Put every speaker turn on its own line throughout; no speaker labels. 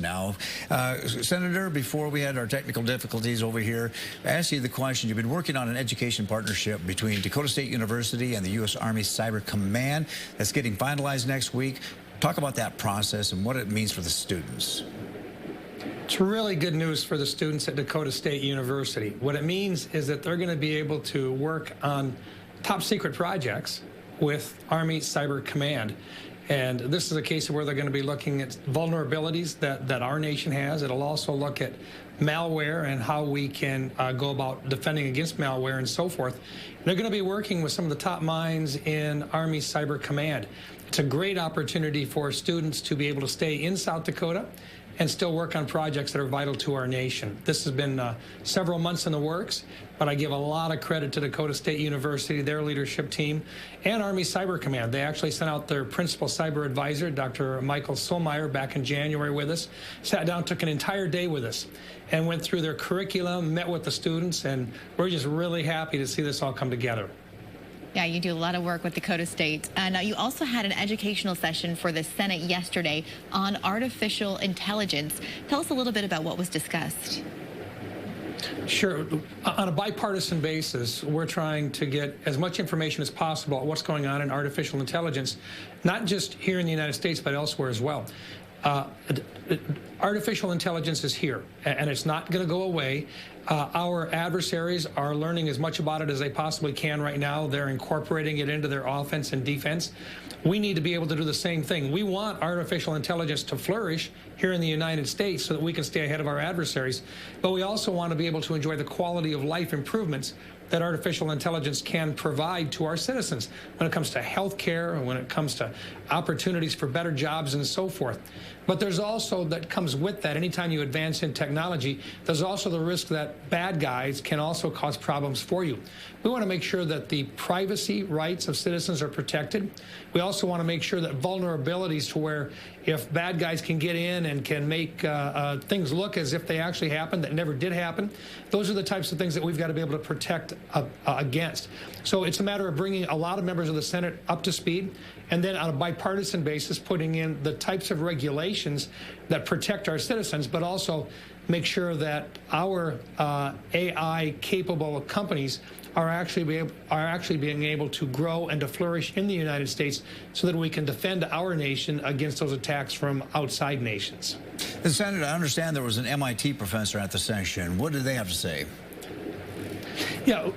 Now, Senator, before we had our technical difficulties over here, I asked you the question. You've been working on an education partnership between Dakota State University and the U.S. Army Cyber Command that's getting finalized next week. Talk about that process and what it means for the students.
It's really good news for the students at Dakota State University. What it means is that they're going to be able to work on top secret projects with Army Cyber Command. And this is a case where they're going to be looking at vulnerabilities that our nation has. It'll also look at malware and how we can go about defending against malware and so forth. They're going to be working with some of the top minds in Army Cyber Command. It's a great opportunity for students to be able to stay in South Dakota and still work on projects that are vital to our nation. This has been several months in the works, but I give a lot of credit to Dakota State University, their leadership team, and Army Cyber Command. They actually sent out their principal cyber advisor, Dr. Michael Solmeyer, back in January with us, sat down, took an entire day with us, and went through their curriculum, met with the students, and we're just really happy to see this all come together.
Yeah, you do a lot of work with Dakota State. And you also had an educational session for the Senate yesterday on artificial intelligence. Tell us a little bit about what was discussed.
Sure. On a bipartisan basis, we're trying to get as much information as possible on what's going on in artificial intelligence, not just here in the United States, but elsewhere as well. Artificial intelligence is here, and it's not going to go away. Our adversaries are learning as much about it as they possibly can right now. They're incorporating it into their offense and defense. We need to be able to do the same thing. We want artificial intelligence to flourish here in the United States so that we can stay ahead of our adversaries, but we also want to be able to enjoy the quality of life improvements that artificial intelligence can provide to our citizens when it comes to health care and when it comes to opportunities for better jobs and so forth. But there's also, that comes with that, anytime you advance in technology, there's also the risk that bad guys can also cause problems for you. We want to make sure that the privacy rights of citizens are protected. We also want to make sure that vulnerabilities to where if bad guys can get in and can make things look as if they actually happened that never did happen, those are the types of things that we've got to be able to protect against. So it's a matter of bringing a lot of members of the Senate up to speed, and then on a bipartisan basis putting in the types of regulations that protect our citizens, but also make sure that our AI-capable companies are actually being able to grow and to flourish in the United States so that we can defend our nation against those attacks from outside nations.
And Senator, I understand there was an MIT professor at the session. What did they have to say?
Yeah.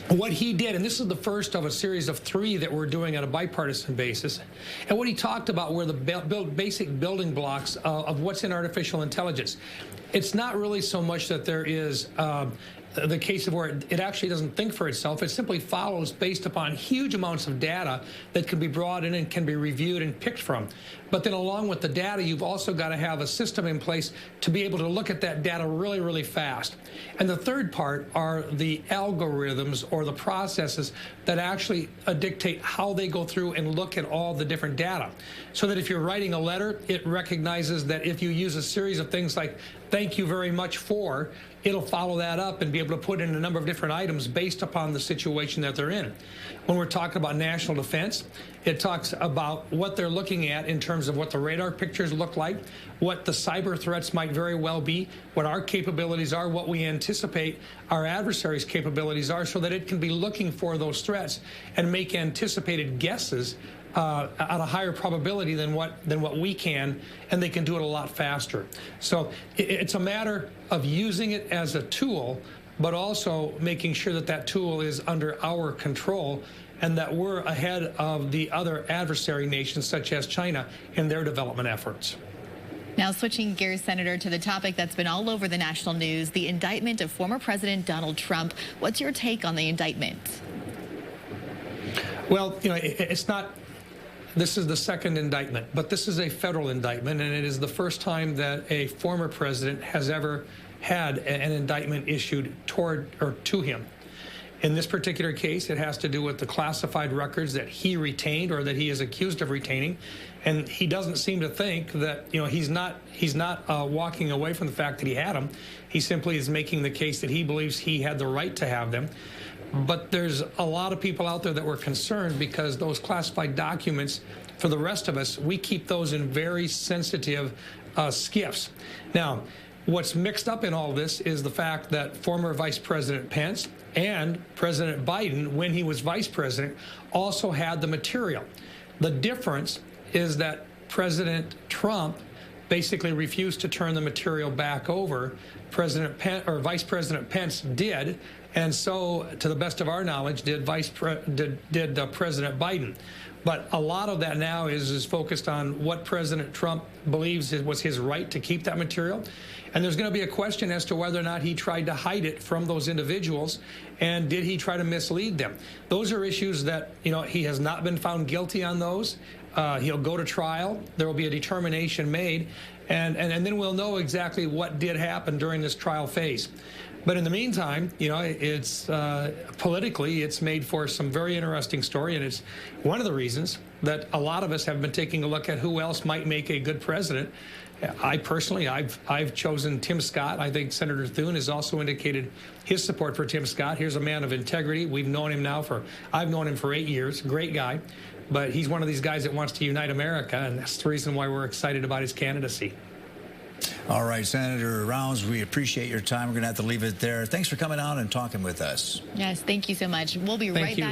What he did, and this is the first of a series of 3 that we're doing on a bipartisan basis, and what he talked about were the basic building blocks of what's in artificial intelligence. It's not really so much that there is the case of where it actually doesn't think for itself. It simply follows based upon huge amounts of data that can be brought in and can be reviewed and picked from. But then along with the data, you've also got to have a system in place to be able to look at that data really, really fast. And the third part are the algorithms or the processes that actually dictate how they go through and look at all the different data. So that if you're writing a letter, it recognizes that if you use a series of things like "thank you very much for," it'll follow that up and be able to put in a number of different items based upon the situation that they're in. When we're talking about national defense, it talks about what they're looking at in terms of what the radar pictures look like, what the cyber threats might very well be, what our capabilities are, what we anticipate our adversaries' capabilities are, so that it can be looking for those threats and make anticipated guesses at a higher probability than what we can, and they can do it a lot faster. So it's a matter of using it as a tool, but also making sure that that tool is under our control and that we're ahead of the other adversary nations such as China in their development efforts.
Now, switching gears, Senator, to the topic that's been all over the national news, the indictment of former President Donald Trump. What's your take on the indictment?
Well, you know, it's not. This is the second indictment, but this is a federal indictment, and it is the first time that a former president has ever had an indictment issued toward or to him. In this particular case, it has to do with the classified records that he retained or that he is accused of retaining, and he doesn't seem to think that, you know, he's not walking away from the fact that he had them. He simply is making the case that he believes he had the right to have them. But there's a lot of people out there that were concerned because those classified documents, for the rest of us, we keep those in very sensitive skiffs. Now, what's mixed up in all this is the fact that former Vice President Pence and President Biden, when he was vice president, also had the material. The difference is that President Trump basically refused to turn the material back over. Vice President Pence did, and so, to the best of our knowledge, did President Biden. But a lot of that now is focused on what President Trump believes was his right to keep that material. And there's going to be a question as to whether or not he tried to hide it from those individuals, and did he try to mislead them? Those are issues that, he has not been found guilty on those. He'll go to trial. There will be a determination made, and then we'll know exactly what did happen during this trial phase. But in the meantime, it's politically, it's made for some very interesting story, and it's one of the reasons that a lot of us have been taking a look at who else might make a good president. I personally, I've chosen Tim Scott. I think Senator Thune has also indicated his support for Tim Scott. Here's a man of integrity. We've known him now I've known him for 8 years. Great guy. But he's one of these guys that wants to unite America, and that's the reason why we're excited about his candidacy.
All right, Senator Rounds, we appreciate your time. We're going to have to leave it there. Thanks for coming on and talking with us.
Yes, thank you so much. We'll be right back.